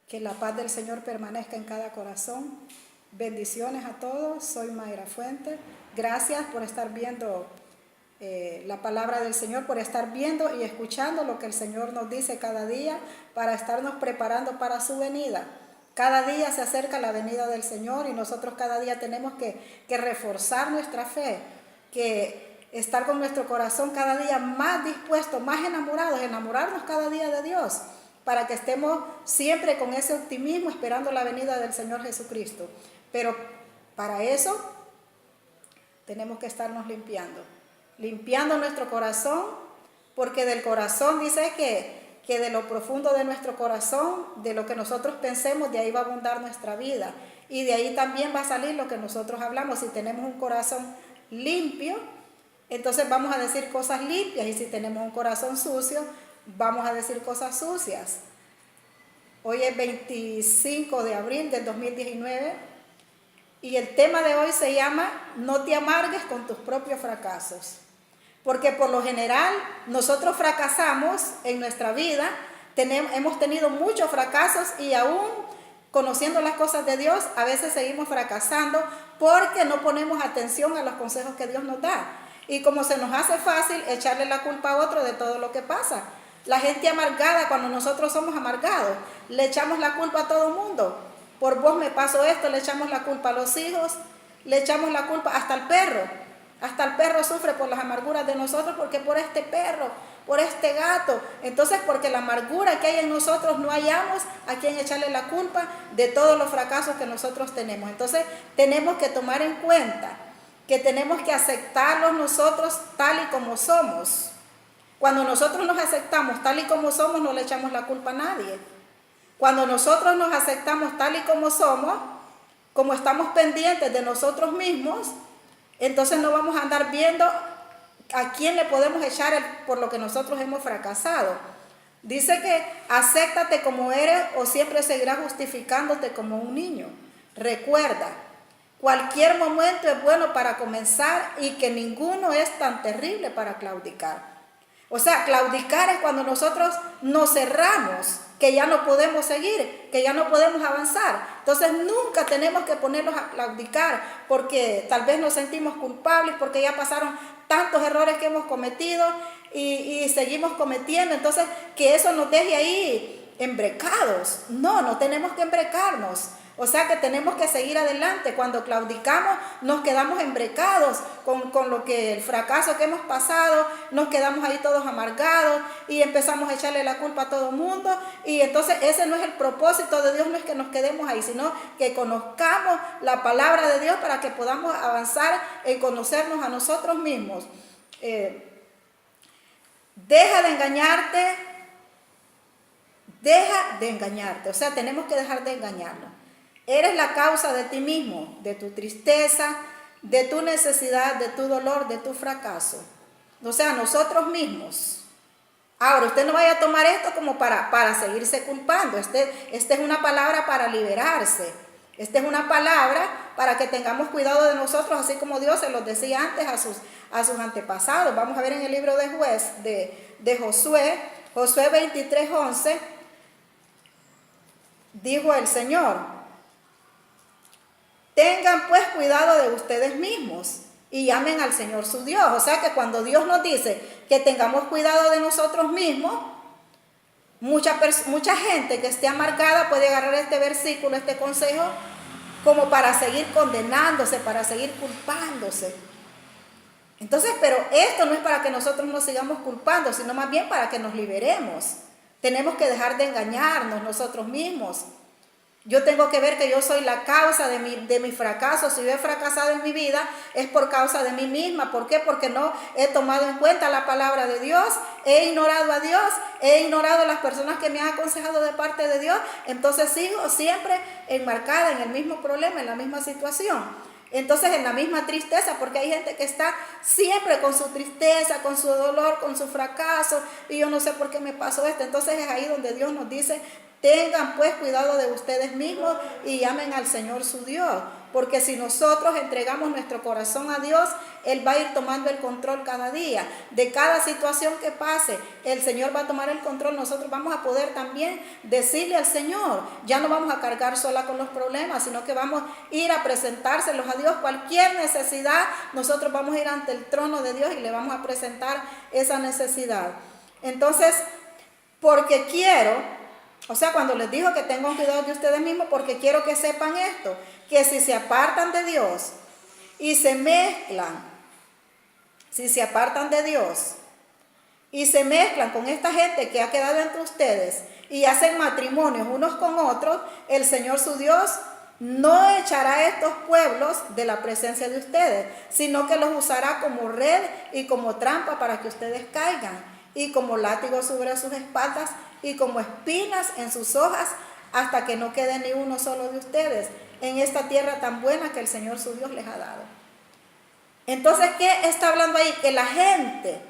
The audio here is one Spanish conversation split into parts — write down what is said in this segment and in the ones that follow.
Que la paz del Señor permanezca en cada corazón. Bendiciones a todos. Soy Mayra Fuente. Gracias por estar viendo la palabra del Señor, por estar viendo y escuchando lo que el Señor nos dice cada día para estarnos preparando para su venida. Cada día se acerca la venida del Señor y nosotros cada día tenemos que reforzar nuestra fe, que estar con nuestro corazón cada día más dispuesto, más enamorados, enamorarnos cada día de Dios, para que estemos siempre con ese optimismo esperando la venida del Señor Jesucristo. Pero para eso tenemos que estarnos limpiando nuestro corazón, porque del corazón dice que de lo profundo de nuestro corazón, de lo que nosotros pensemos, de ahí va a abundar nuestra vida. Y de ahí también va a salir lo que nosotros hablamos. Si tenemos un corazón limpio, entonces vamos a decir cosas limpias, y si tenemos un corazón sucio, vamos a decir cosas sucias. Hoy es 25 de abril del 2019 y el tema de hoy se llama No te amargues con tus propios fracasos. Porque por lo general nosotros fracasamos en nuestra vida, hemos tenido muchos fracasos y aún conociendo las cosas de Dios, a veces seguimos fracasando porque no ponemos atención a los consejos que Dios nos da. Y como se nos hace fácil echarle la culpa a otro de todo lo que pasa. La gente amargada, cuando nosotros somos amargados, le echamos la culpa a todo el mundo. Por vos me pasó esto, le echamos la culpa a los hijos, le echamos la culpa hasta al perro. Hasta el perro sufre por las amarguras de nosotros, porque por este perro, por este gato. Entonces, porque la amargura que hay en nosotros no hallamos a quien echarle la culpa de todos los fracasos que nosotros tenemos. Entonces, tenemos que tomar en cuenta que tenemos que aceptarlos nosotros tal y como somos. Cuando nosotros nos aceptamos tal y como somos, no le echamos la culpa a nadie. Cuando nosotros nos aceptamos tal y como somos, como estamos pendientes de nosotros mismos, entonces no vamos a andar viendo a quién le podemos echar por lo que nosotros hemos fracasado. Dice que acéptate como eres o siempre seguirás justificándote como un niño. Recuerda, cualquier momento es bueno para comenzar y que ninguno es tan terrible para claudicar. O sea, claudicar es cuando nosotros nos cerramos, que ya no podemos seguir, que ya no podemos avanzar. Entonces nunca tenemos que ponernos a claudicar porque tal vez nos sentimos culpables, porque ya pasaron tantos errores que hemos cometido y seguimos cometiendo. Entonces que eso nos deje ahí embrecados. No tenemos que embrecarnos. O sea que tenemos que seguir adelante. Cuando claudicamos nos quedamos embrecados con lo que el fracaso que hemos pasado, nos quedamos ahí todos amargados y empezamos a echarle la culpa a todo el mundo. Y entonces ese no es el propósito de Dios, no es que nos quedemos ahí, sino que conozcamos la palabra de Dios para que podamos avanzar en conocernos a nosotros mismos. Deja de engañarte, o sea, tenemos que dejar de engañarnos. Eres la causa de ti mismo, de tu tristeza, de tu necesidad, de tu dolor, de tu fracaso. O sea, nosotros mismos. Ahora, usted no vaya a tomar esto como para seguirse culpando. Esta es una palabra para liberarse. Esta es una palabra para que tengamos cuidado de nosotros, así como Dios se los decía antes a sus antepasados. Vamos a ver en el libro de Josué 23:11, dijo el Señor: tengan pues cuidado de ustedes mismos y llamen al Señor su Dios. O sea que cuando Dios nos dice que tengamos cuidado de nosotros mismos, mucha gente que esté amargada puede agarrar este versículo, este consejo, como para seguir condenándose, para seguir culpándose. Entonces, pero esto no es para que nosotros nos sigamos culpando, sino más bien para que nos liberemos. Tenemos que dejar de engañarnos nosotros mismos. Yo tengo que ver que yo soy la causa de mi fracaso. Si yo he fracasado en mi vida, es por causa de mí misma. ¿Por qué? Porque no he tomado en cuenta la palabra de Dios, he ignorado a Dios, he ignorado a las personas que me han aconsejado de parte de Dios. Entonces sigo siempre enmarcada en el mismo problema, en la misma situación. Entonces en la misma tristeza, porque hay gente que está siempre con su tristeza, con su dolor, con su fracaso, y yo no sé por qué me pasó esto. Entonces es ahí donde Dios nos dice: Tengan pues cuidado de ustedes mismos y amen al Señor su Dios. Porque si nosotros entregamos nuestro corazón a Dios, Él va a ir tomando el control cada día. De cada situación que pase, el Señor va a tomar el control. Nosotros vamos a poder también decirle al Señor, ya no vamos a cargar sola con los problemas, sino que vamos a ir a presentárselos a Dios. Cualquier necesidad, nosotros vamos a ir ante el trono de Dios y le vamos a presentar esa necesidad. Entonces, porque quiero... O sea, cuando les digo que tengan cuidado de ustedes mismos, porque quiero que sepan esto, que si se apartan de Dios y se mezclan, si se apartan de Dios y se mezclan con esta gente que ha quedado entre ustedes y hacen matrimonios unos con otros, el Señor su Dios no echará a estos pueblos de la presencia de ustedes, sino que los usará como red y como trampa para que ustedes caigan, y como látigo sobre sus espaldas y como espinas en sus hojas, hasta que no quede ni uno solo de ustedes en esta tierra tan buena que el Señor su Dios les ha dado. Entonces, ¿qué está hablando ahí? Que la gente,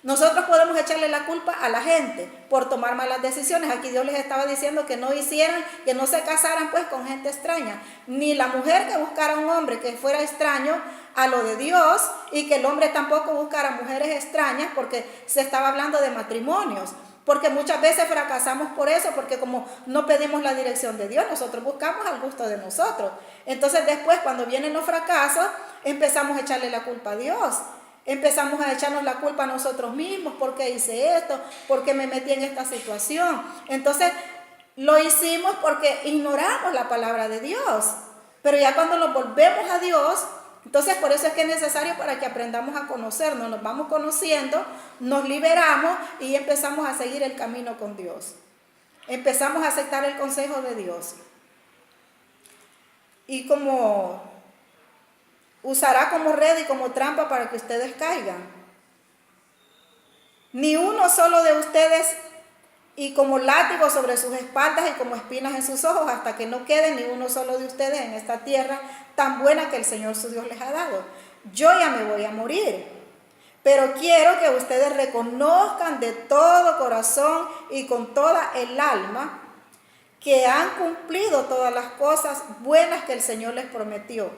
nosotros podemos echarle la culpa a la gente por tomar malas decisiones. Aquí Dios les estaba diciendo que no hicieran, que no se casaran pues con gente extraña. Ni la mujer que buscara un hombre que fuera extraño a lo de Dios, y que el hombre tampoco buscara mujeres extrañas, porque se estaba hablando de matrimonios. Porque muchas veces fracasamos por eso, porque como no pedimos la dirección de Dios, nosotros buscamos al gusto de nosotros. Entonces después, cuando vienen los fracasos, empezamos a echarle la culpa a Dios. Empezamos a echarnos la culpa a nosotros mismos. ¿Por qué hice esto? ¿Por qué me metí en esta situación? Entonces lo hicimos porque ignoramos la palabra de Dios. Pero ya cuando nos volvemos a Dios, entonces por eso es que es necesario, para que aprendamos a conocernos, nos vamos conociendo, nos liberamos y empezamos a seguir el camino con Dios. Empezamos a aceptar el consejo de Dios. Y como usará como red y como trampa para que ustedes caigan. Ni uno solo de ustedes, y como látigo sobre sus espaldas y como espinas en sus ojos, hasta que no quede ni uno solo de ustedes en esta tierra tan buena que el Señor su Dios les ha dado. Yo ya me voy a morir, pero quiero que ustedes reconozcan de todo corazón y con toda el alma que han cumplido todas las cosas buenas que el Señor les prometió.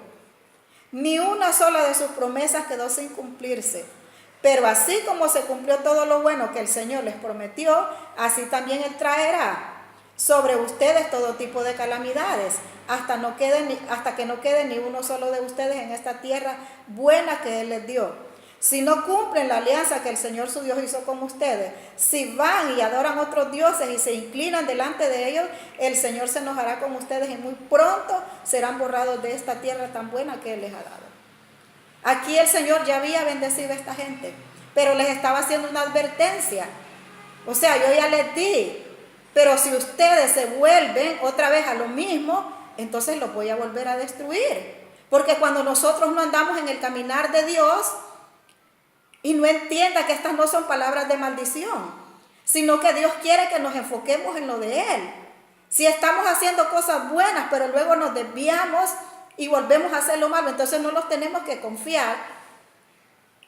Ni una sola de sus promesas quedó sin cumplirse. Pero así como se cumplió todo lo bueno que el Señor les prometió, así también Él traerá sobre ustedes todo tipo de calamidades, hasta que no quede ni uno solo de ustedes en esta tierra buena que Él les dio. Si no cumplen la alianza que el Señor su Dios hizo con ustedes, si van y adoran otros dioses y se inclinan delante de ellos, el Señor se enojará con ustedes y muy pronto serán borrados de esta tierra tan buena que Él les ha dado. Aquí el Señor ya había bendecido a esta gente, pero les estaba haciendo una advertencia. O sea, yo ya les di, pero si ustedes se vuelven otra vez a lo mismo, entonces los voy a volver a destruir. Porque cuando nosotros no andamos en el caminar de Dios y no entienda que estas no son palabras de maldición, sino que Dios quiere que nos enfoquemos en lo de Él. Si estamos haciendo cosas buenas, pero luego nos desviamos y volvemos a hacer lo malo, entonces no nos tenemos que confiar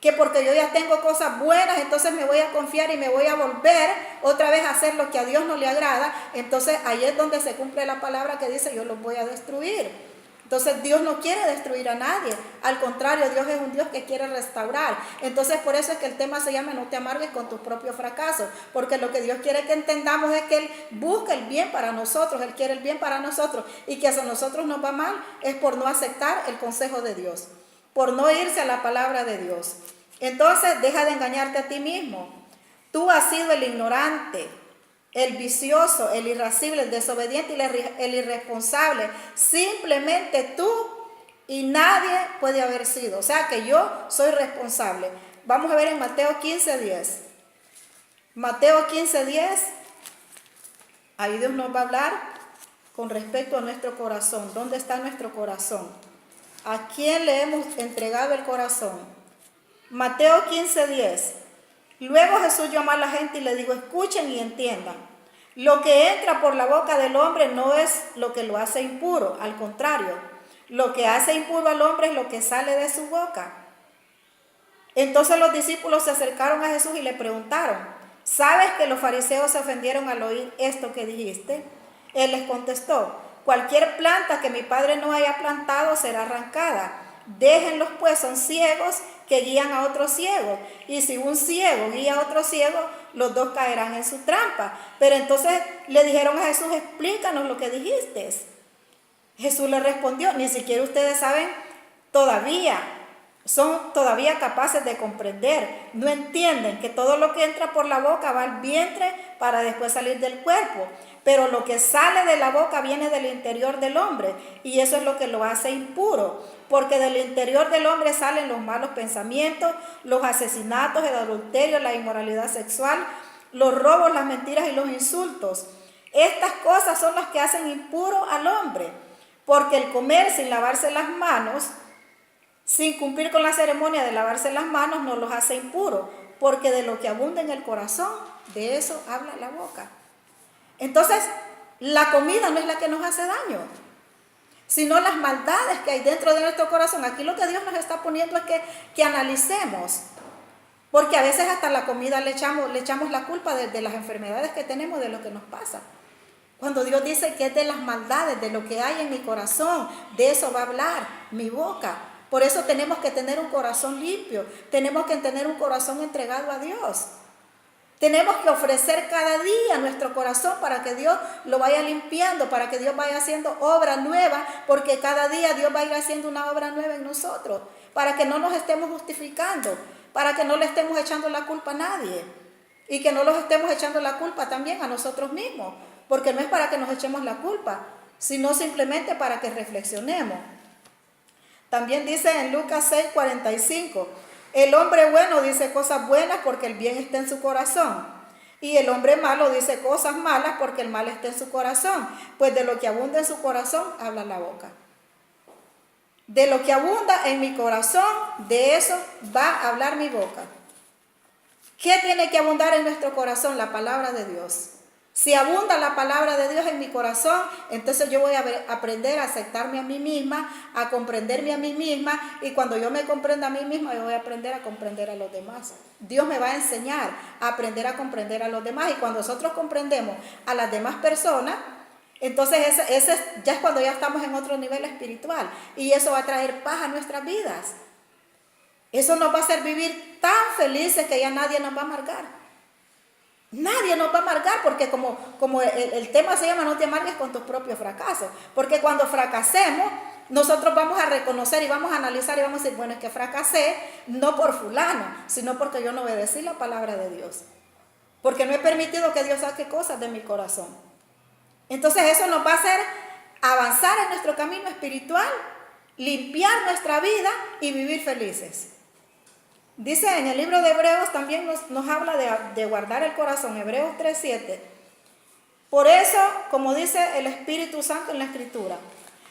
que porque yo ya tengo cosas buenas, entonces me voy a confiar y me voy a volver otra vez a hacer lo que a Dios no le agrada. Entonces ahí es donde se cumple la palabra que dice: yo los voy a destruir. Entonces Dios no quiere destruir a nadie, al contrario, Dios es un Dios que quiere restaurar. Entonces por eso es que el tema se llama: no te amargues con tus propios fracasos, porque lo que Dios quiere que entendamos es que Él busca el bien para nosotros, Él quiere el bien para nosotros, y que si a nosotros nos va mal es por no aceptar el consejo de Dios, por no irse a la palabra de Dios. Entonces deja de engañarte a ti mismo. Tú has sido el ignorante, el vicioso, el irascible, el desobediente y el irresponsable. Simplemente tú, y nadie puede haber sido. O sea que yo soy responsable. Vamos a ver en Mateo 15:10. Mateo 15:10. Ahí Dios nos va a hablar con respecto a nuestro corazón. ¿Dónde está nuestro corazón? ¿A quién le hemos entregado el corazón? Mateo 15:10. Luego Jesús llamó a la gente y le dijo: escuchen y entiendan. Lo que entra por la boca del hombre no es lo que lo hace impuro, al contrario, lo que hace impuro al hombre es lo que sale de su boca. Entonces los discípulos se acercaron a Jesús y le preguntaron: ¿sabes que los fariseos se ofendieron al oír esto que dijiste? Él les contestó, cualquier planta que mi padre no haya plantado será arrancada. Déjenlos pues, son ciegos que guían a otros ciegos. Y si un ciego guía a otro ciego, los dos caerán en su trampa. Pero entonces le dijeron a Jesús, explícanos lo que dijiste. Jesús le respondió, ni siquiera ustedes saben todavía, son todavía capaces de comprender. No entienden que todo lo que entra por la boca va al vientre para después salir del cuerpo. Pero lo que sale de la boca viene del interior del hombre, y eso es lo que lo hace impuro, porque del interior del hombre salen los malos pensamientos, los asesinatos, el adulterio, la inmoralidad sexual, los robos, las mentiras y los insultos. Estas cosas son las que hacen impuro al hombre, porque el comer sin lavarse las manos, sin cumplir con la ceremonia de lavarse las manos, no los hace impuros, porque de lo que abunda en el corazón, de eso habla la boca. Entonces, la comida no es la que nos hace daño, sino las maldades que hay dentro de nuestro corazón. Aquí lo que Dios nos está poniendo es que analicemos, porque a veces hasta la comida le echamos la culpa de las enfermedades que tenemos, de lo que nos pasa. Cuando Dios dice que es de las maldades, de lo que hay en mi corazón, de eso va a hablar mi boca. Por eso tenemos que tener un corazón limpio, tenemos que tener un corazón entregado a Dios. Tenemos que ofrecer cada día nuestro corazón para que Dios lo vaya limpiando, para que Dios vaya haciendo obra nueva, porque cada día Dios va a ir haciendo una obra nueva en nosotros, para que no nos estemos justificando, para que no le estemos echando la culpa a nadie y que no los estemos echando la culpa también a nosotros mismos, porque no es para que nos echemos la culpa, sino simplemente para que reflexionemos. También dice en Lucas 6:45, el hombre bueno dice cosas buenas porque el bien está en su corazón. Y el hombre malo dice cosas malas porque el mal está en su corazón. Pues de lo que abunda en su corazón, habla la boca. De lo que abunda en mi corazón, de eso va a hablar mi boca. ¿Qué tiene que abundar en nuestro corazón? La palabra de Dios. Si abunda la palabra de Dios en mi corazón, entonces yo voy a aprender a aceptarme a mí misma, a comprenderme a mí misma, y cuando yo me comprenda a mí misma, yo voy a aprender a comprender a los demás. Dios me va a enseñar a aprender a comprender a los demás, y cuando nosotros comprendemos a las demás personas, entonces ese ya es cuando ya estamos en otro nivel espiritual, y eso va a traer paz a nuestras vidas. Eso nos va a hacer vivir tan felices que ya nadie nos va a amargar. Nadie nos va a amargar, porque como el tema se llama, no te amargues con tus propios fracasos, porque cuando fracasemos, nosotros vamos a reconocer y vamos a analizar y vamos a decir, bueno, es que fracasé no por fulano, sino porque yo no obedecí la palabra de Dios, porque no he permitido que Dios saque cosas de mi corazón. Entonces eso nos va a hacer avanzar en nuestro camino espiritual, limpiar nuestra vida y vivir felices. Dice en el libro de Hebreos, también nos habla de guardar el corazón, Hebreos 3:7. Por eso, como dice el Espíritu Santo en la Escritura,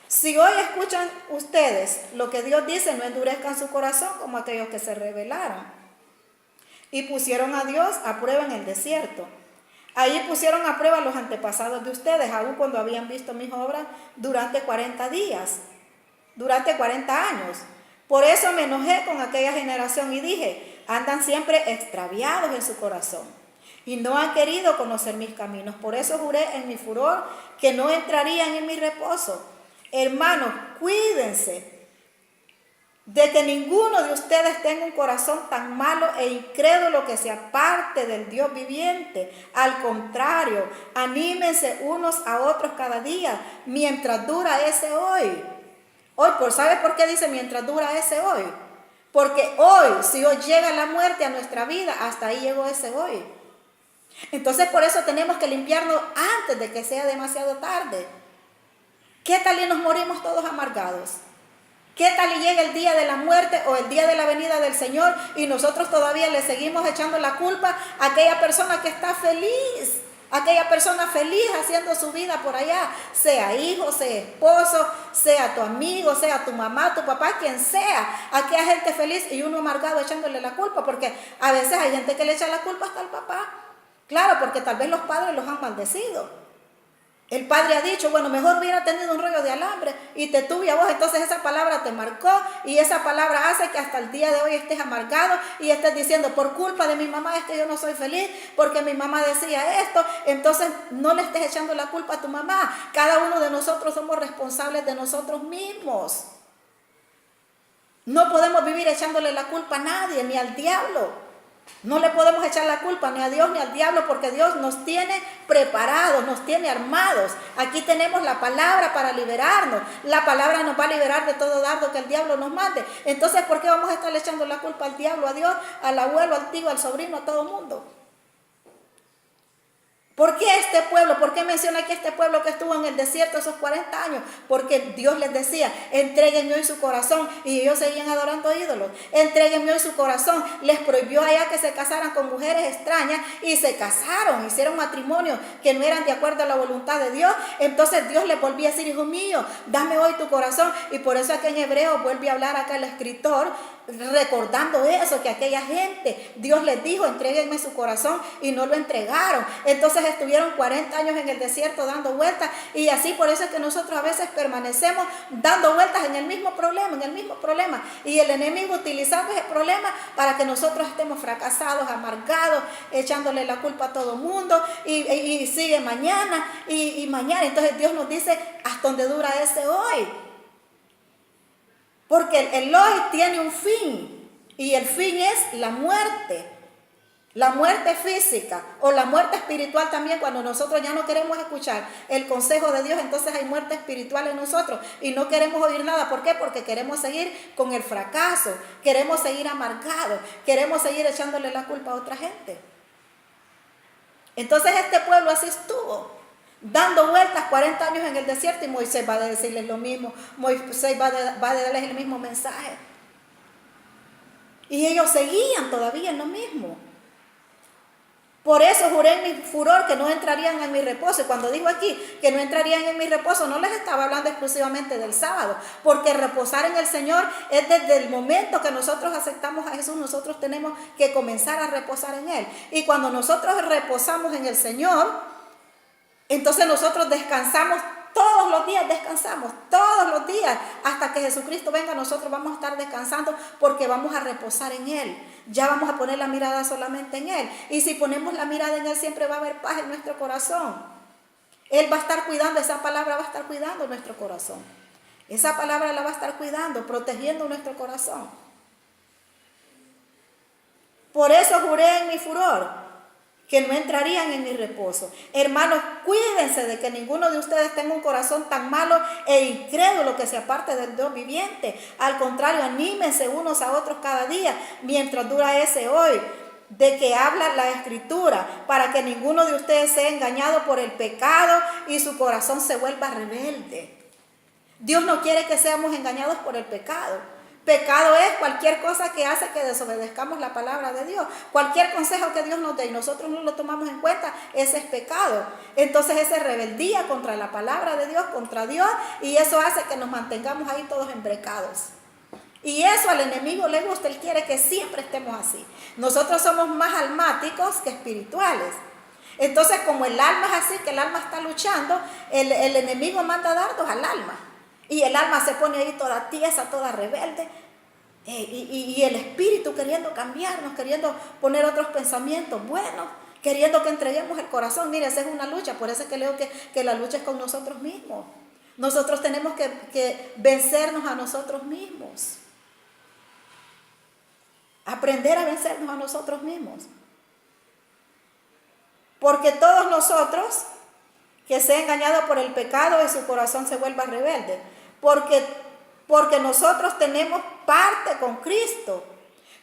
si hoy escuchan ustedes lo que Dios dice, no endurezcan su corazón como aquellos que se rebelaron y pusieron a Dios a prueba en el desierto. Allí pusieron a prueba a los antepasados de ustedes, aun cuando habían visto mis obras durante 40 días, durante 40 años. Por eso me enojé con aquella generación y dije, andan siempre extraviados en su corazón y no han querido conocer mis caminos. Por eso juré en mi furor que no entrarían en mi reposo. Hermanos, cuídense de que ninguno de ustedes tenga un corazón tan malo e incrédulo que se aparte del Dios viviente. Al contrario, anímense unos a otros cada día mientras dura ese hoy. Hoy, ¿sabe por qué dice mientras dura ese hoy? Porque hoy, si hoy llega la muerte a nuestra vida, hasta ahí llegó ese hoy. Entonces por eso tenemos que limpiarnos antes de que sea demasiado tarde. ¿Qué tal y nos morimos todos amargados? ¿Qué tal y llega el día de la muerte o el día de la venida del Señor y nosotros todavía le seguimos echando la culpa a aquella persona que está feliz? Aquella persona feliz haciendo su vida por allá, sea hijo, sea esposo, sea tu amigo, sea tu mamá, tu papá, quien sea, aquella gente feliz y uno amargado echándole la culpa, porque a veces hay gente que le echa la culpa hasta al papá, claro, porque tal vez los padres los han maldecido. El padre ha dicho, bueno, mejor hubiera tenido un rollo de alambre y te tuve a vos. Entonces esa palabra te marcó y esa palabra hace que hasta el día de hoy estés amargado y estés diciendo, por culpa de mi mamá es que yo no soy feliz porque mi mamá decía esto. Entonces no le estés echando la culpa a tu mamá. Cada uno de nosotros somos responsables de nosotros mismos. No podemos vivir echándole la culpa a nadie, ni al diablo. No le podemos echar la culpa ni a Dios ni al diablo porque Dios nos tiene preparados, nos tiene armados. Aquí tenemos la palabra para liberarnos. La palabra nos va a liberar de todo dardo que el diablo nos mande. Entonces, ¿por qué vamos a estar echando la culpa al diablo, a Dios, al abuelo, al tío, al sobrino, a todo el mundo? ¿Por qué este pueblo? ¿Por qué menciona aquí este pueblo que estuvo en el desierto esos 40 años? Porque Dios les decía, entréguenme hoy su corazón. Y ellos seguían adorando ídolos. Entréguenme hoy su corazón. Les prohibió allá que se casaran con mujeres extrañas y se casaron, hicieron matrimonios que no eran de acuerdo a la voluntad de Dios. Entonces Dios les volvía a decir, hijo mío, dame hoy tu corazón. Y por eso aquí en Hebreo vuelve a hablar acá el escritor, recordando eso, que aquella gente, Dios les dijo, entréguenme su corazón y no lo entregaron. Entonces estuvieron 40 años en el desierto dando vueltas y así por eso es que nosotros a veces permanecemos dando vueltas en el mismo problema y el enemigo utilizando ese problema para que nosotros estemos fracasados, amargados, echándole la culpa a todo el mundo y sigue mañana y mañana. Entonces Dios nos dice hasta dónde dura ese hoy. Porque el hoy tiene un fin y el fin es la muerte física o la muerte espiritual también. Cuando nosotros ya no queremos escuchar el consejo de Dios, entonces hay muerte espiritual en nosotros y no queremos oír nada. ¿Por qué? Porque queremos seguir con el fracaso, queremos seguir amargados, queremos seguir echándole la culpa a otra gente. Entonces este pueblo así estuvo, dando vueltas 40 años en el desierto y Moisés va a decirles lo mismo, Moisés va a darles el mismo mensaje. Y ellos seguían todavía en lo mismo. Por eso juré en mi furor que no entrarían en mi reposo. Y cuando digo aquí que no entrarían en mi reposo, no les estaba hablando exclusivamente del sábado, porque reposar en el Señor es desde el momento que nosotros aceptamos a Jesús, nosotros tenemos que comenzar a reposar en Él. Y cuando nosotros reposamos en el Señor, entonces nosotros descansamos todos los días, descansamos todos los días hasta que Jesucristo venga. Nosotros vamos a estar descansando porque vamos a reposar en Él. Ya vamos a poner la mirada solamente en Él. Y si ponemos la mirada en Él, siempre va a haber paz en nuestro corazón. Él va a estar cuidando, esa palabra va a estar cuidando nuestro corazón. Esa palabra la va a estar cuidando, protegiendo nuestro corazón. Por eso juré en mi furor que no entrarían en mi reposo. Hermanos, cuídense de que ninguno de ustedes tenga un corazón tan malo e incrédulo que se aparte del Dios viviente. Al contrario, anímense unos a otros cada día mientras dura ese hoy, de que habla la Escritura, para que ninguno de ustedes sea engañado por el pecado y su corazón se vuelva rebelde. Dios no quiere que seamos engañados por el pecado. Pecado es cualquier cosa que hace que desobedezcamos la palabra de Dios. Cualquier consejo que Dios nos dé y nosotros no lo tomamos en cuenta, ese es pecado. Entonces esa es rebeldía contra la palabra de Dios, contra Dios, y eso hace que nos mantengamos ahí todos embrecados. Y eso al enemigo le gusta, él quiere que siempre estemos así. Nosotros somos más almáticos que espirituales. Entonces como el alma es así, que el alma está luchando, el enemigo manda dardos al alma. Y el alma se pone ahí toda tiesa, toda rebelde. Y el espíritu queriendo cambiarnos, queriendo poner otros pensamientos buenos, queriendo que entreguemos el corazón. Mire, esa es una lucha. Por eso es que leo que la lucha es con nosotros mismos. Nosotros tenemos que vencernos a nosotros mismos. Aprender a vencernos a nosotros mismos. Porque todos nosotros que sea engañado por el pecado y su corazón se vuelva rebelde. Porque nosotros tenemos parte con Cristo,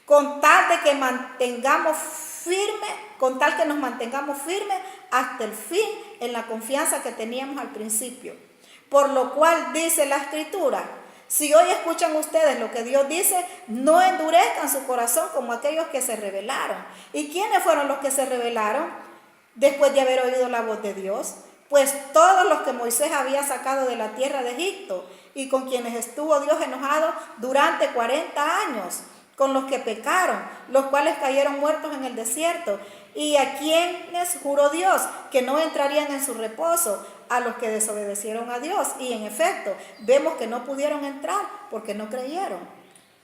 con tal de que mantengamos firme, con tal que nos mantengamos firmes hasta el fin en la confianza que teníamos al principio. Por lo cual dice la Escritura, si hoy escuchan ustedes lo que Dios dice, no endurezcan su corazón como aquellos que se rebelaron. ¿Y quiénes fueron los que se rebelaron después de haber oído la voz de Dios? Pues todos los que Moisés había sacado de la tierra de Egipto y con quienes estuvo Dios enojado durante 40 años, con los que pecaron, los cuales cayeron muertos en el desierto, y a quienes juró Dios que no entrarían en su reposo, a los que desobedecieron a Dios. Y en efecto, vemos que no pudieron entrar porque no creyeron.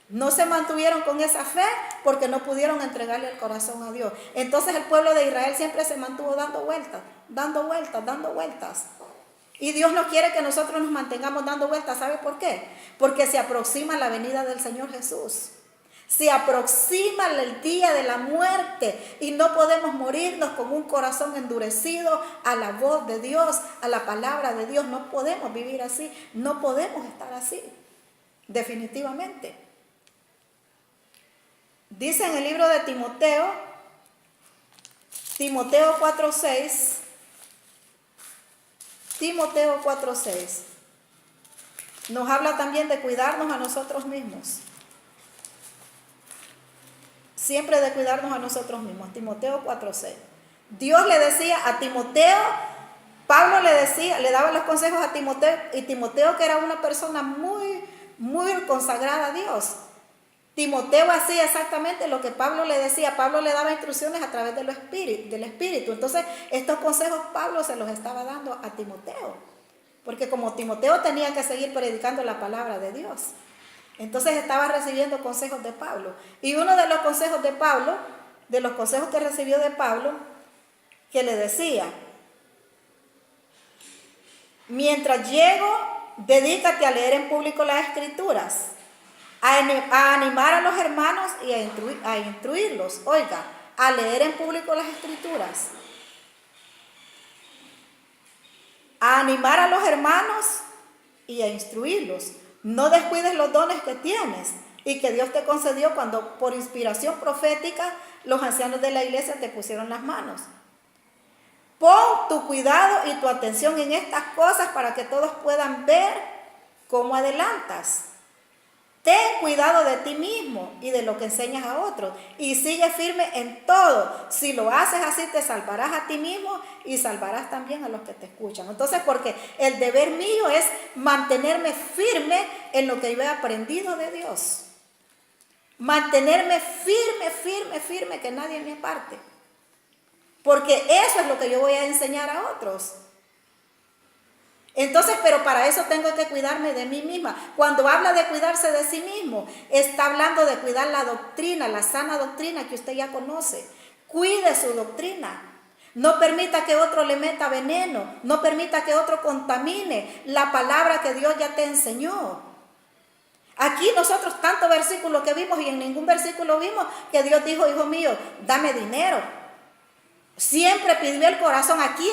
No se mantuvieron con esa fe porque no pudieron entregarle el corazón a Dios. Entonces el pueblo de Israel siempre se mantuvo dando vueltas, dando vueltas, dando vueltas. Y Dios no quiere que nosotros nos mantengamos dando vueltas. ¿Sabe por qué? Porque se aproxima la venida del Señor Jesús. Se aproxima el día de la muerte y no podemos morirnos con un corazón endurecido a la voz de Dios, a la palabra de Dios. No podemos vivir así, no podemos estar así, definitivamente. Dice en el libro de Timoteo 4:6, Timoteo 4:6, nos habla también de cuidarnos a nosotros mismos. Siempre de cuidarnos a nosotros mismos. Timoteo 4:6. Dios le decía a Timoteo, Pablo le decía, le daba los consejos a Timoteo, y Timoteo, que era una persona muy, muy consagrada a Dios. Timoteo hacía exactamente lo que Pablo le decía. Pablo le daba instrucciones a través del Espíritu. Entonces, estos consejos Pablo se los estaba dando a Timoteo. Porque como Timoteo tenía que seguir predicando la palabra de Dios, entonces estaba recibiendo consejos de Pablo. Y uno de los consejos de Pablo, de los consejos que recibió de Pablo, que le decía: mientras llego, dedícate a leer en público las Escrituras, a animar a los hermanos y a instruirlos. Oiga, a leer en público las Escrituras, a animar a los hermanos y a instruirlos. No descuides los dones que tienes y que Dios te concedió cuando por inspiración profética los ancianos de la iglesia te pusieron las manos. Pon tu cuidado y tu atención en estas cosas para que todos puedan ver cómo adelantas. Ten cuidado de ti mismo y de lo que enseñas a otros y sigue firme en todo. Si lo haces así, te salvarás a ti mismo y salvarás también a los que te escuchan. Entonces, porque el deber mío es mantenerme firme en lo que yo he aprendido de Dios. Mantenerme firme, que nadie me aparte. Porque eso es lo que yo voy a enseñar a otros. Entonces, pero para eso tengo que cuidarme de mí misma. Cuando habla de cuidarse de sí mismo, está hablando de cuidar la doctrina, la sana doctrina que usted ya conoce. Cuide su doctrina. No permita que otro le meta veneno. No permita que otro contamine la palabra que Dios ya te enseñó. Aquí nosotros tantos versículos que vimos y en ningún versículo vimos que Dios dijo: hijo mío, dame dinero. Siempre pidió el corazón. Aquí,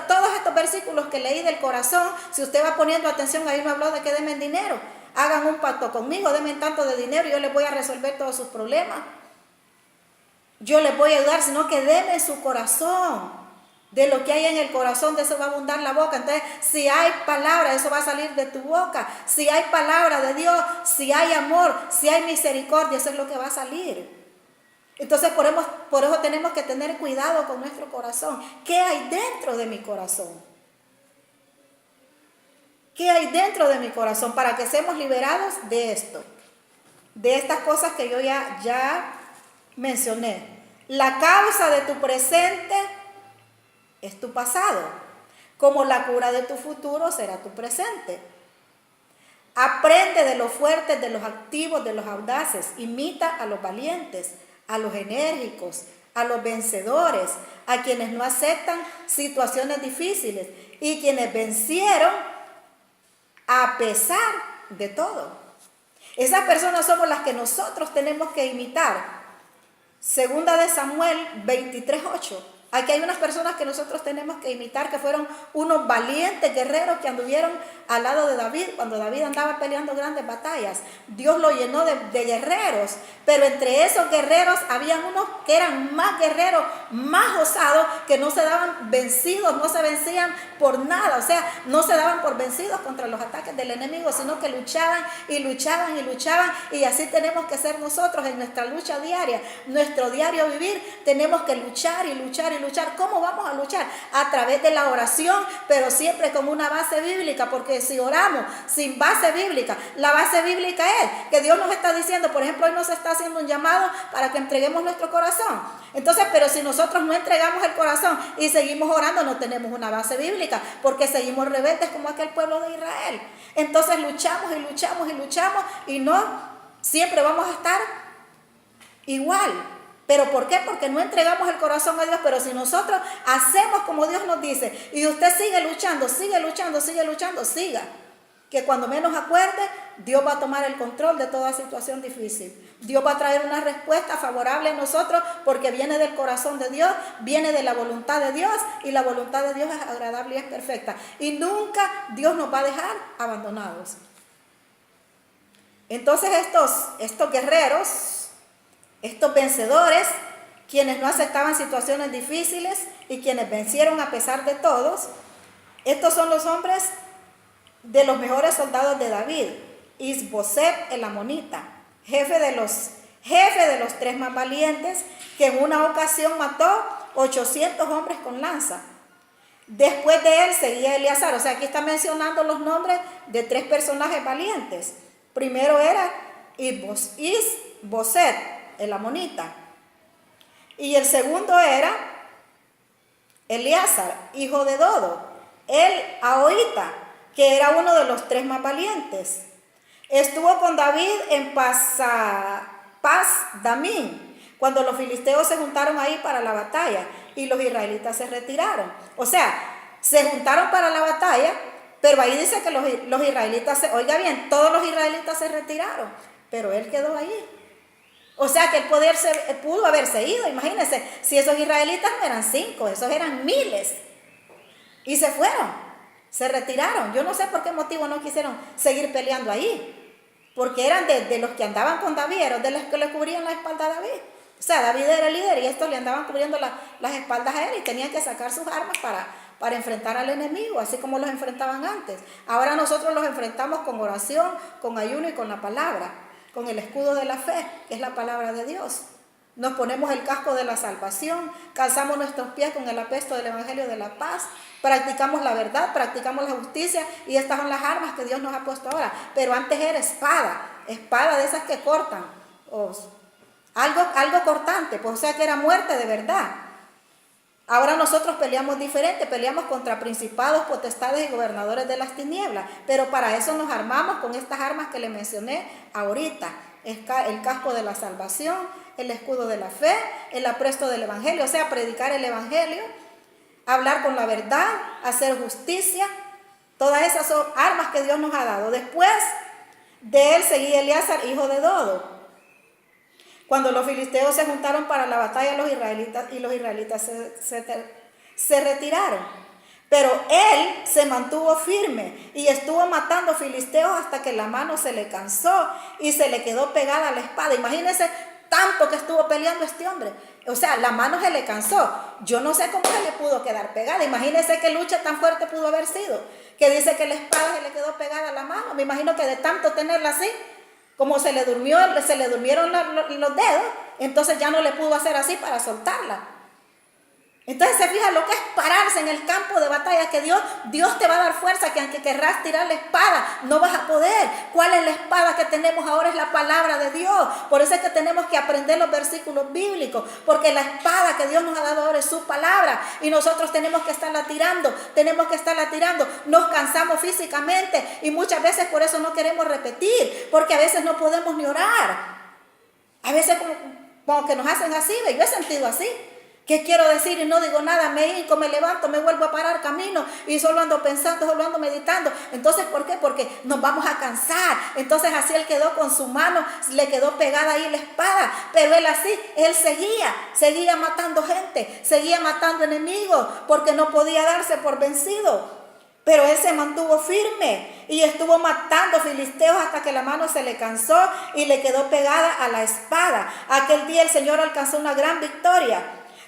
todos estos versículos que leí del corazón, si usted va poniendo atención, ahí no habló de que denme dinero. Hagan un pacto conmigo, denme tanto de dinero y yo les voy a resolver todos sus problemas. Yo les voy a ayudar, sino que denme su corazón. De lo que hay en el corazón, de eso va a abundar la boca. Entonces, si hay palabra, eso va a salir de tu boca. Si hay palabra de Dios, si hay amor, si hay misericordia, eso es lo que va a salir. Entonces, por eso tenemos que tener cuidado con nuestro corazón. ¿Qué hay dentro de mi corazón? ¿Qué hay dentro de mi corazón? Para que seamos liberados de esto, de estas cosas que yo ya mencioné. La causa de tu presente es tu pasado, como la cura de tu futuro será tu presente. Aprende de los fuertes, de los activos, de los audaces. Imita a los valientes, a los enérgicos, a los vencedores, a quienes no aceptan situaciones difíciles y quienes vencieron a pesar de todo. Esas personas somos las que nosotros tenemos que imitar. Segunda de Samuel 23:8. Aquí hay unas personas que nosotros tenemos que imitar, que fueron unos valientes guerreros que anduvieron al lado de David cuando David andaba peleando grandes batallas. Dios lo llenó de guerreros, pero entre esos guerreros habían unos que eran más guerreros, más osados, que no se daban vencidos, no se vencían por nada. O sea, no se daban por vencidos contra los ataques del enemigo, sino que luchaban y luchaban y luchaban. Y así tenemos que ser nosotros en nuestra lucha diaria, nuestro diario vivir. Tenemos que luchar y luchar y luchar. ¿Cómo vamos a luchar? A través de la oración, pero siempre con una base bíblica, porque si oramos sin base bíblica, la base bíblica es que Dios nos está diciendo, por ejemplo, hoy nos está haciendo un llamado para que entreguemos nuestro corazón. Entonces, pero si nosotros no entregamos el corazón y seguimos orando, no tenemos una base bíblica, porque seguimos rebeldes como aquel pueblo de Israel. Entonces luchamos y luchamos y luchamos y no siempre vamos a estar igual. ¿Pero por qué? Porque no entregamos el corazón a Dios. Pero si nosotros hacemos como Dios nos dice y usted sigue luchando, siga. Que cuando menos acuerde, Dios va a tomar el control de toda situación difícil. Dios va a traer una respuesta favorable a nosotros porque viene del corazón de Dios, viene de la voluntad de Dios y la voluntad de Dios es agradable y es perfecta. Y nunca Dios nos va a dejar abandonados. Entonces estos guerreros, estos vencedores, quienes no aceptaban situaciones difíciles y quienes vencieron a pesar de todos, estos son los hombres de los mejores soldados de David. Is-Boseth el amonita, jefe de los 3 más valientes, que en una ocasión mató 800 hombres con lanza. Después de él seguía Eleazar. O sea, aquí está mencionando los nombres de 3 personajes valientes. Primero era Is-Boseth el amonita, y el segundo era Eleazar, hijo de Dodo, el ahoita, que era uno de los 3 más valientes. Estuvo con David en Pas-Damín, cuando los filisteos se juntaron ahí para la batalla y los israelitas se retiraron. O sea, se juntaron para la batalla, pero ahí dice que los israelitas, oiga bien, todos los israelitas se retiraron, pero él quedó ahí. O sea que él pudo haberse ido. Imagínense, si esos israelitas no eran 5, esos eran miles. Y se fueron, se retiraron. Yo no sé por qué motivo no quisieron seguir peleando ahí. Porque eran de los que andaban con David, eran de los que le cubrían la espalda a David. O sea, David era el líder y estos le andaban cubriendo las espaldas a él y tenían que sacar sus armas para enfrentar al enemigo, así como los enfrentaban antes. Ahora nosotros los enfrentamos con oración, con ayuno y con la palabra, con el escudo de la fe, que es la palabra de Dios. Nos ponemos el casco de la salvación, calzamos nuestros pies con el apesto del evangelio de la paz, practicamos la verdad, practicamos la justicia, y estas son las armas que Dios nos ha puesto ahora. Pero antes era espada de esas que cortan, algo cortante, pues, o sea que era muerte de verdad. Ahora nosotros peleamos diferente, peleamos contra principados, potestades y gobernadores de las tinieblas, pero para eso nos armamos con estas armas que le mencioné ahorita: el casco de la salvación, el escudo de la fe, el apresto del evangelio, o sea, predicar el evangelio, hablar con la verdad, hacer justicia. Todas esas son armas que Dios nos ha dado. Después de él seguía Eleazar, hijo de Dodo. Cuando los filisteos se juntaron para la batalla, los israelitas se retiraron. Pero él se mantuvo firme y estuvo matando filisteos hasta que la mano se le cansó y se le quedó pegada a la espada. Imagínense tanto que estuvo peleando este hombre. O sea, la mano se le cansó. Yo no sé cómo se le pudo quedar pegada. Imagínense qué lucha tan fuerte pudo haber sido, que dice que la espada se le quedó pegada a la mano. Me imagino que de tanto tenerla así, como se le durmieron los dedos, entonces ya no le pudo hacer así para soltarla. Entonces se fija lo que es pararse en el campo de batalla, que Dios te va a dar fuerza, que aunque querrás tirar la espada, no vas a poder. ¿Cuál es la espada que tenemos ahora? Es la palabra de Dios. Por eso es que tenemos que aprender los versículos bíblicos, porque la espada que Dios nos ha dado ahora es su palabra, y nosotros tenemos que estarla tirando, nos cansamos físicamente, y muchas veces por eso no queremos repetir, porque a veces no podemos ni orar. A veces como que nos hacen así, yo he sentido así. ¿Qué quiero decir? Y no digo nada, me hinco, me levanto, me vuelvo a parar, camino y solo ando pensando, solo ando meditando. Entonces, ¿por qué? Porque nos vamos a cansar. Entonces así él quedó con su mano, le quedó pegada ahí la espada, pero él seguía matando gente, seguía matando enemigos, porque no podía darse por vencido. Pero él se mantuvo firme y estuvo matando filisteos hasta que la mano se le cansó y le quedó pegada a la espada. Aquel día el Señor alcanzó una gran victoria.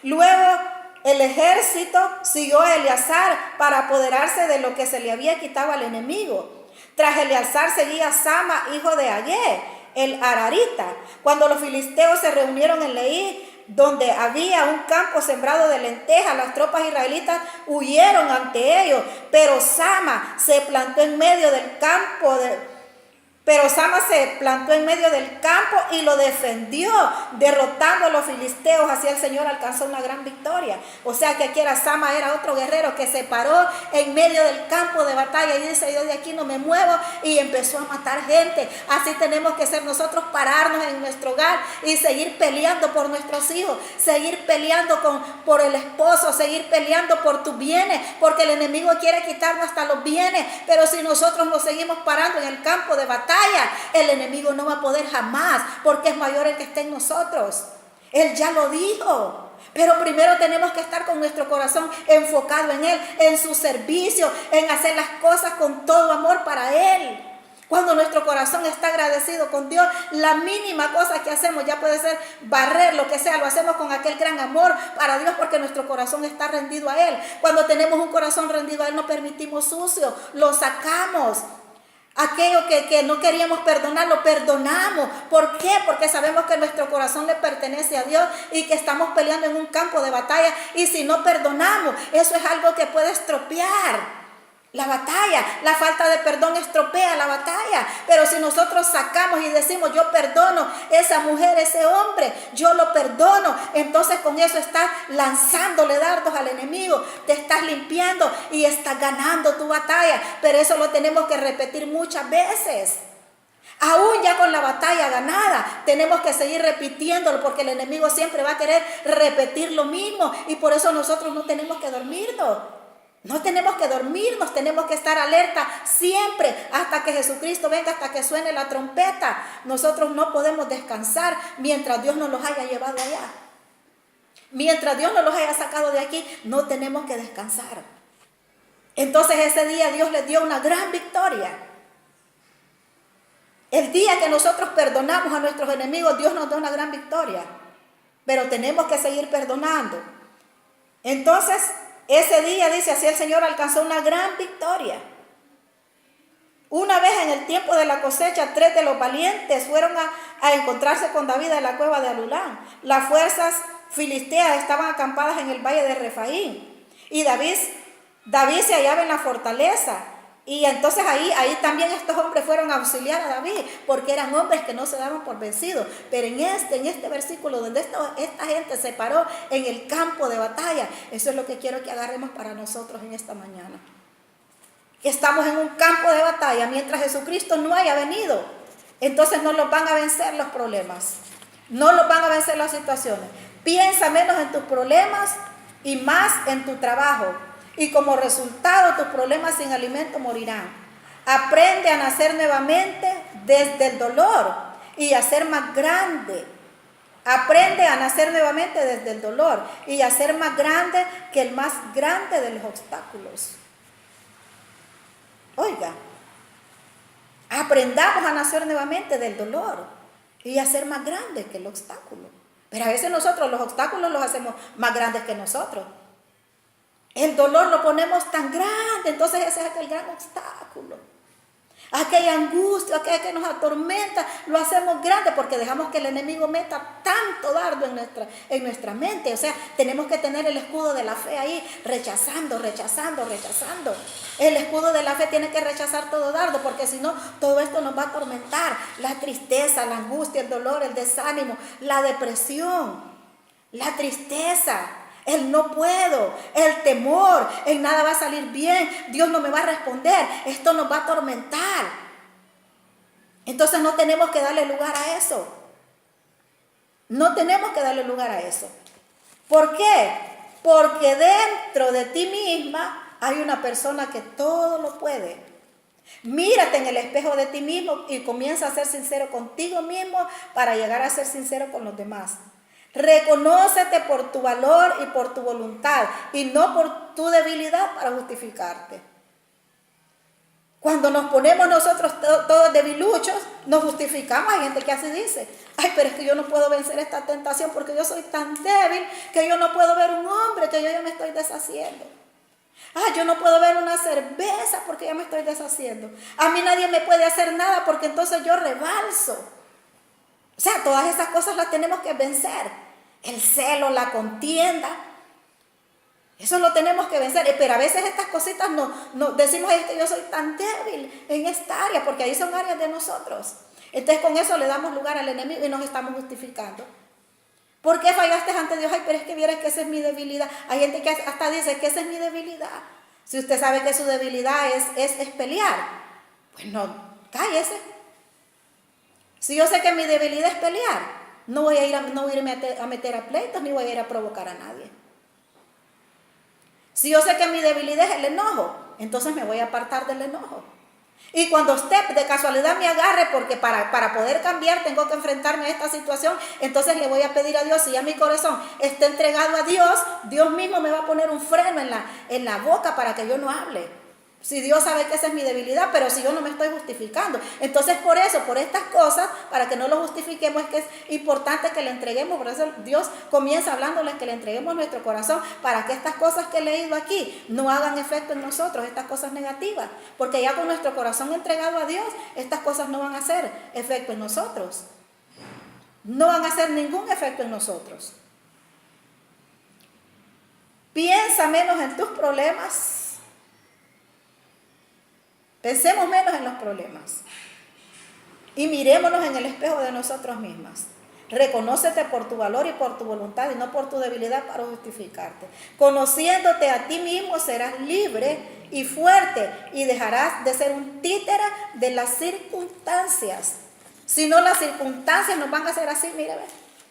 Luego el ejército siguió a Eleazar para apoderarse de lo que se le había quitado al enemigo. Tras Eleazar seguía Sama, hijo de Agé, el Ararita. Cuando los filisteos se reunieron en Leí, donde había un campo sembrado de lentejas, las tropas israelitas huyeron ante ellos, pero Sama se plantó en medio del campo y lo defendió, derrotando a los filisteos. Así el Señor alcanzó una gran victoria. O sea que aquí Sama era otro guerrero que se paró en medio del campo de batalla y dice: yo de aquí no me muevo, y empezó a matar gente. Así tenemos que ser nosotros, pararnos en nuestro hogar y seguir peleando por nuestros hijos, seguir peleando por el esposo, seguir peleando por tus bienes, porque el enemigo quiere quitarnos hasta los bienes. Pero si nosotros nos seguimos parando en el campo de batalla, el enemigo no va a poder jamás, porque es mayor el que está en nosotros. Él ya lo dijo. Pero primero tenemos que estar con nuestro corazón enfocado en Él, en su servicio, en hacer las cosas con todo amor para Él. Cuando nuestro corazón está agradecido con Dios, la mínima cosa que hacemos, ya puede ser barrer, lo que sea, lo hacemos con aquel gran amor para Dios, porque nuestro corazón está rendido a Él. Cuando tenemos un corazón rendido a Él, no permitimos sucio, lo sacamos. Aquello que no queríamos perdonar, lo perdonamos. ¿Por qué? Porque sabemos que nuestro corazón le pertenece a Dios y que estamos peleando en un campo de batalla. Y si no perdonamos, eso es algo que puede estropear la batalla. La falta de perdón estropea la batalla. Pero si nosotros sacamos y decimos: yo perdono esa mujer, ese hombre, yo lo perdono, entonces con eso estás lanzándole dardos al enemigo, te estás limpiando y estás ganando tu batalla. Pero eso lo tenemos que repetir muchas veces. Aún ya con la batalla ganada, tenemos que seguir repitiéndolo, porque el enemigo siempre va a querer repetir lo mismo, y por eso nosotros no tenemos que dormirnos. No tenemos que dormirnos, tenemos que estar alerta siempre hasta que Jesucristo venga, hasta que suene la trompeta. Nosotros no podemos descansar mientras Dios nos los haya llevado allá. Mientras Dios nos los haya sacado de aquí, no tenemos que descansar. Entonces ese día Dios les dio una gran victoria. El día que nosotros perdonamos a nuestros enemigos, Dios nos da una gran victoria. Pero tenemos que seguir perdonando. Entonces, ese día, dice, así el Señor alcanzó una gran victoria. Una vez en el tiempo de la cosecha, 3 de los valientes fueron a encontrarse con David en la cueva de Adulán. Las fuerzas filisteas estaban acampadas en el valle de Refaín. Y David se hallaba en la fortaleza. Y entonces ahí también estos hombres fueron a auxiliar a David, porque eran hombres que no se daban por vencidos. Pero en este versículo donde esta gente se paró en el campo de batalla, eso es lo que quiero que agarremos para nosotros en esta mañana. Que estamos en un campo de batalla mientras Jesucristo no haya venido. Entonces no los van a vencer los problemas, no los van a vencer las situaciones. Piensa menos en tus problemas y más en tu trabajo. Y como resultado, tus problemas sin alimento morirán. Aprende a nacer nuevamente desde el dolor y a ser más grande. Aprende a nacer nuevamente desde el dolor y a ser más grande que el más grande de los obstáculos. Oiga, aprendamos a nacer nuevamente del dolor y a ser más grande que el obstáculo. Pero a veces nosotros los obstáculos los hacemos más grandes que nosotros. El dolor lo ponemos tan grande, entonces ese es aquel gran obstáculo. Aquella angustia, aquella que nos atormenta, lo hacemos grande porque dejamos que el enemigo meta tanto dardo en nuestra mente. O sea, tenemos que tener el escudo de la fe ahí, rechazando. El escudo de la fe tiene que rechazar todo dardo, porque si no, todo esto nos va a atormentar. La tristeza, la angustia, el dolor, el desánimo, la depresión, la tristeza, el no puedo, el temor, en nada va a salir bien, Dios no me va a responder, esto nos va a atormentar. Entonces no tenemos que darle lugar a eso. No tenemos que darle lugar a eso. ¿Por qué? Porque dentro de ti misma hay una persona que todo lo puede. Mírate en el espejo de ti mismo y comienza a ser sincero contigo mismo para llegar a ser sincero con los demás. Reconócete por tu valor y por tu voluntad y no por tu debilidad para justificarte. Cuando nos ponemos nosotros todos debiluchos, nos justificamos. Hay gente que así dice: ay, pero es que yo no puedo vencer esta tentación porque yo soy tan débil que yo no puedo ver un hombre, que yo ya me estoy deshaciendo. Ah, yo no puedo ver una cerveza porque ya me estoy deshaciendo. A mí nadie me puede hacer nada porque entonces yo rebalso. O sea, todas esas cosas las tenemos que vencer. el celo, la contienda. Eso lo tenemos que vencer, pero a veces estas cositas no decimos, es que yo soy tan débil en esta área, porque ahí son áreas de nosotros. Entonces con eso le damos lugar al enemigo y nos estamos justificando. ¿Por qué fallaste ante Dios? Ay, pero es que vieras que esa es mi debilidad. Hay gente que hasta dice que esa es mi debilidad. Si usted sabe que su debilidad es pelear, pues no, cállese. Si yo sé que mi debilidad es pelear, no voy a irme a meter a pleitos, ni voy a ir a provocar a nadie. Si yo sé que mi debilidad es el enojo, entonces me voy a apartar del enojo. Y cuando usted de casualidad me agarre, porque para poder cambiar tengo que enfrentarme a esta situación, entonces le voy a pedir a Dios, si ya mi corazón está entregado a Dios, Dios mismo me va a poner un freno en la boca para que yo no hable. Si Dios sabe que esa es mi debilidad, pero si yo no me estoy justificando. Entonces por eso, por estas cosas, para que no lo justifiquemos, es que es importante que le entreguemos. Por eso Dios comienza hablándoles que le entreguemos nuestro corazón, para que estas cosas que he leído aquí no hagan efecto en nosotros, estas cosas negativas. Porque ya con nuestro corazón entregado a Dios, estas cosas no van a hacer efecto en nosotros. No van a hacer ningún efecto en nosotros. Piensa menos en tus problemas. Pensemos menos en los problemas y mirémonos en el espejo de nosotros mismas. Reconócete por tu valor y por tu voluntad y no por tu debilidad para justificarte. Conociéndote a ti mismo serás libre y fuerte y dejarás de ser un títere de las circunstancias. Si no, las circunstancias nos van a hacer así, mire,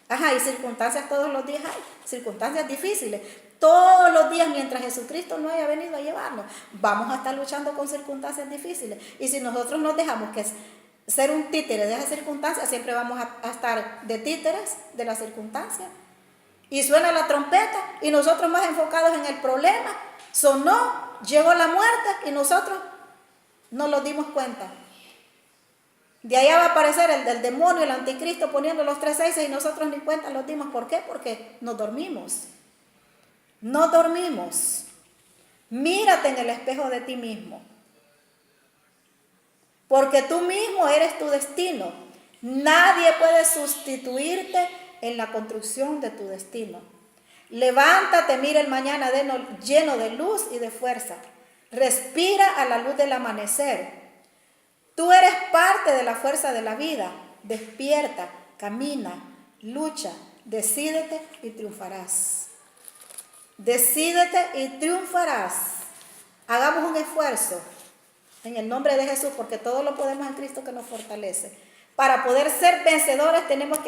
y circunstancias todos los días hay, circunstancias difíciles. Todos los días mientras Jesucristo no haya venido a llevarnos, vamos a estar luchando con circunstancias difíciles. Y si nosotros nos dejamos que ser un títere de esas circunstancias, siempre vamos a estar de títeres de las circunstancias. Y suena la trompeta y nosotros más enfocados en el problema, sonó, llegó la muerte y nosotros no nos dimos cuenta. De allá va a aparecer el demonio, el anticristo poniendo los 3 6 y nosotros ni cuenta nos dimos. ¿Por qué? Porque nos dormimos. No dormimos. Mírate en el espejo de ti mismo. Porque tú mismo eres tu destino. Nadie puede sustituirte en la construcción de tu destino. Levántate, mira el mañana lleno de luz y de fuerza. Respira a la luz del amanecer. Tú eres parte de la fuerza de la vida. Despierta, camina, lucha, decídete y triunfarás. Decídete y triunfarás. Hagamos un esfuerzo en el nombre de Jesús, porque todo lo podemos en Cristo que nos fortalece. Para poder ser vencedores tenemos que